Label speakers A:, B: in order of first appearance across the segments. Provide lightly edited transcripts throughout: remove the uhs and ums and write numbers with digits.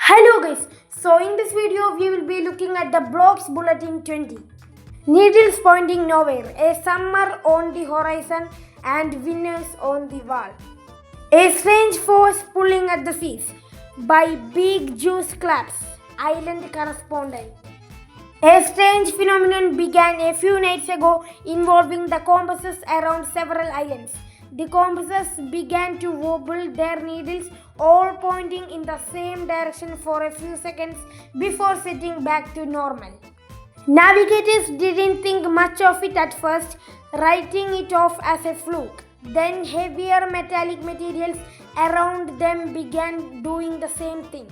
A: Hello guys, so in this video we will be looking at the Blox bulletin 20. Needles pointing nowhere, a summer on the horizon and winners on the wall. A strange force pulling at the seas by Big Juice Claps, island correspondent. A strange phenomenon began a few nights ago involving the compasses around several islands. The compasses began to wobble, their needles all pointing in the same direction for a few seconds before setting back to normal. Navigators didn't think much of it at first, writing it off as a fluke. Then heavier metallic materials around them began doing the same thing.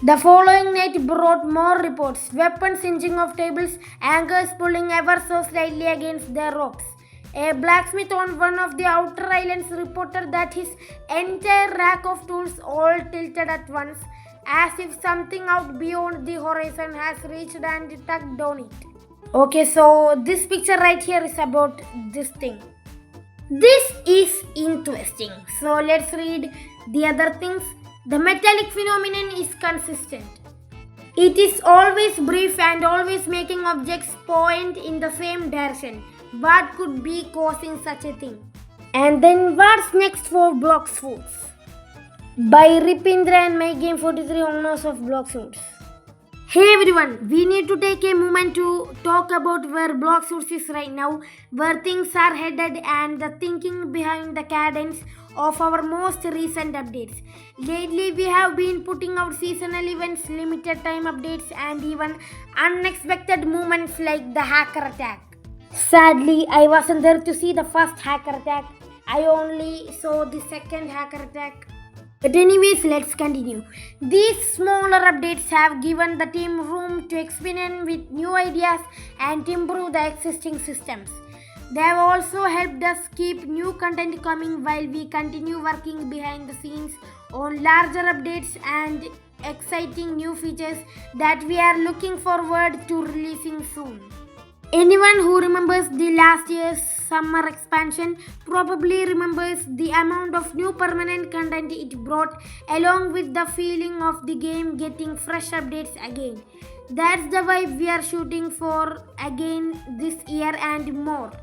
A: The following night brought more reports, weapons singeing off tables, anchors pulling ever so slightly against their ropes. A blacksmith on one of the outer islands reported that his entire rack of tools all tilted at once, as if something out beyond the horizon has reached and tugged on it. Okay, so this picture right here is about this thing. This is interesting. So let's read the other things. The metallic phenomenon is consistent. It is always brief and always making objects point in the same direction. What could be causing such a thing? And then what's next for Blox Foods? By Ripindra and My Game 43, owners of Blox Foods. Hey everyone, we need to take a moment to talk about where Blox Foods is right now, where things are headed and the thinking behind the cadence of our most recent updates. Lately we have been putting out seasonal events, limited time updates and even unexpected moments like the hacker attack. Sadly, I wasn't there to see the first hacker attack. I only saw the second hacker attack. But anyways, let's continue. These smaller updates have given the team room to experiment with new ideas and improve the existing systems. They have also helped us keep new content coming while we continue working behind the scenes on larger updates and exciting new features that we are looking forward to releasing soon. Anyone who remembers the last year's summer expansion probably remembers the amount of new permanent content it brought, along with the feeling of the game getting fresh updates again. That's the vibe we are shooting for again this year and more.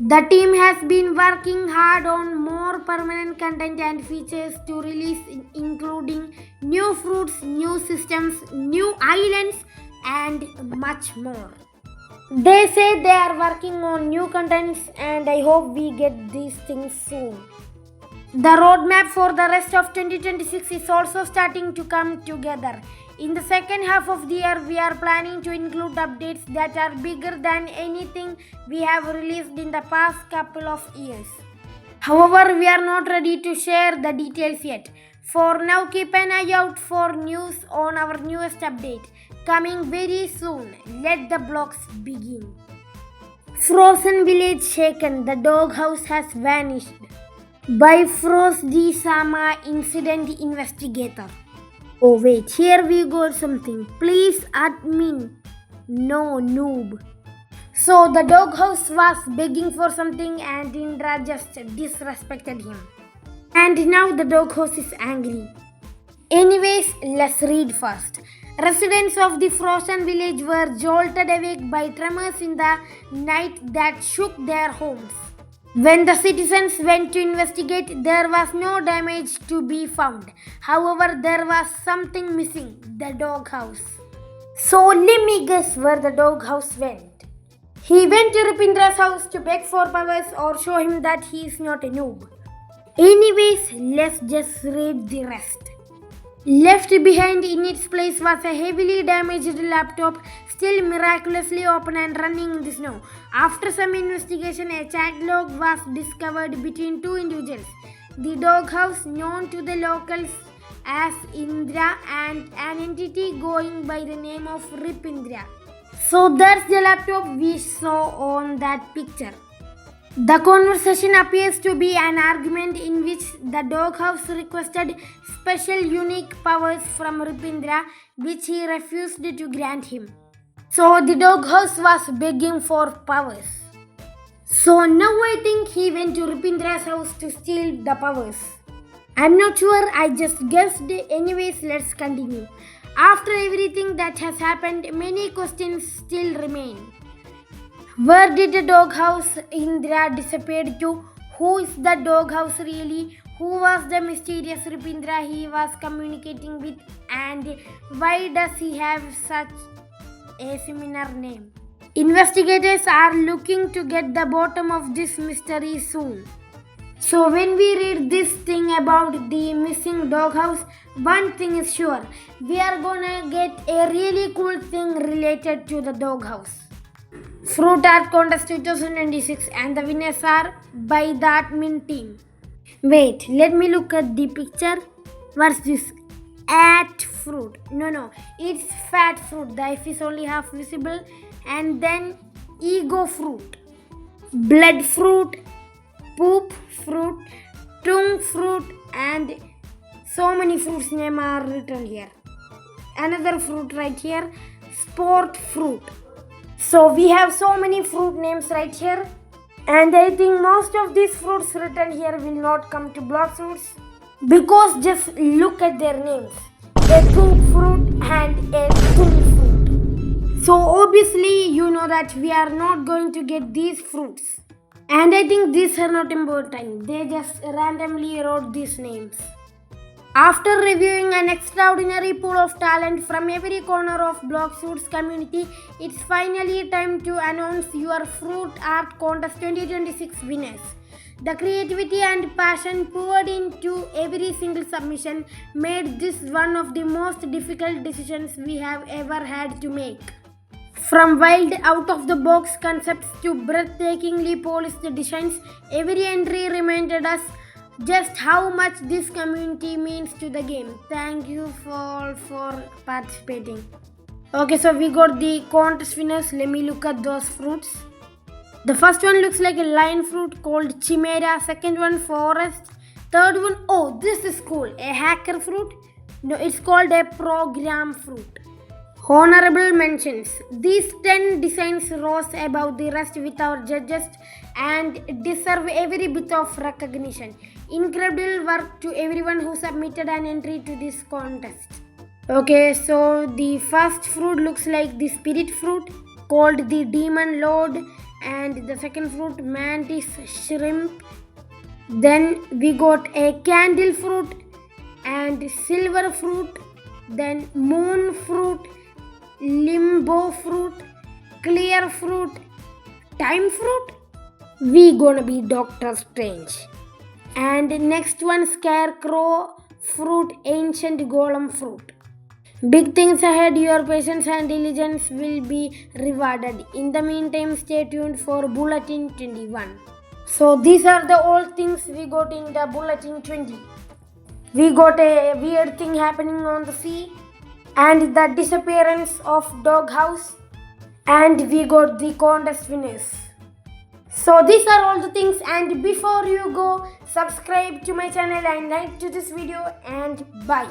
A: The team has been working hard on more permanent content and features to release, including new fruits, new systems, new islands, and much more. They say they are working on new contents and I hope we get these things soon. The roadmap for the rest of 2026 is also starting to come together. In the second half of the year, we are planning to include updates that are bigger than anything we have released in the past couple of years. However, we are not ready to share the details yet. For now, keep an eye out for news on our newest update, coming very soon. Let the blocks begin. Frozen village shaken, the doghouse has vanished. By Frost D. Sama, incident investigator. Oh wait, here we got something. Please admin. No noob. So the doghouse was begging for something and Indra just disrespected him. And now the doghouse is angry. Anyways, let's read first. Residents of the frozen village were jolted awake by tremors in the night that shook their homes. When the citizens went to investigate, there was no damage to be found. However, there was something missing, the doghouse. So let me guess where the doghouse went. He went to Ripindra's house to beg for powers or show him that he is not a noob. Anyways, let's just read the rest. Left behind in its place was a heavily damaged laptop, still miraculously open and running in the snow. After some investigation, a chat log was discovered between two individuals. The doghouse, known to the locals as Indra, and an entity going by the name of Ripindra. So that's the laptop we saw on that picture. The conversation appears to be an argument in which the doghouse requested special unique powers from Ripindra, which he refused to grant him. So the doghouse was begging for powers. So now I think he went to Ripindra's house to steal the powers. I'm not sure, I just guessed. Anyways, let's continue. After everything that has happened, many questions still remain. Where did the doghouse Indra disappear to? Who is the doghouse really? Who was the mysterious Ripindra he was communicating with? And why does he have such a similar name? Investigators are looking to get the bottom of this mystery soon. So when we read this thing about the missing doghouse, one thing is sure, we are gonna get a really cool thing related to the doghouse. Fruit Art Contest 2026 and the winners are by the admin team. Wait, let me look at the picture. What's this? At fruit. No, it's fat fruit. The F is only half visible. And then ego fruit, blood fruit, poop fruit, tongue fruit, and so many fruits names are written here. Another fruit right here, sport fruit. So we have so many fruit names right here, and I think most of these fruits written here will not come to Blox fruits because just look at their names, a poop fruit and a tongue fruit. So obviously you know that we are not going to get these fruits. And I think these are not important. They just randomly wrote these names. After reviewing an extraordinary pool of talent from every corner of Blox Fruits community, it's finally time to announce your Fruit Art Contest 2026 winners. The creativity and passion poured into every single submission made this one of the most difficult decisions we have ever had to make. From wild out-of-the-box concepts to breathtakingly polished designs, every entry reminded us just how much this community means to the game. Thank you all for participating. Okay, so we got the contest winners. Let me look at those fruits. The first one looks like a lion fruit called Chimera. Second one, forest. Third one, oh, this is cool. A hacker fruit. No, it's called a program fruit. Honorable mentions. These 10 designs rose above the rest with our judges and deserve every bit of recognition. Incredible work to everyone who submitted an entry to this contest. Okay, so the first fruit looks like the spirit fruit called the demon lord, and the second fruit mantis shrimp. Then we got a candle fruit and silver fruit, then moon fruit, limbo fruit, clear fruit, time fruit. We gonna be Doctor Strange. And next one, scarecrow fruit, ancient golem fruit. Big things ahead. Your patience and diligence will be rewarded. In the meantime, stay tuned for Bulletin 21. So these are the all things we got in the Bulletin 20. We got a weird thing happening on the sea, and the disappearance of doghouse, and we got the contest winners. So these are all the things, and before you go, subscribe to my channel and like to this video, and bye.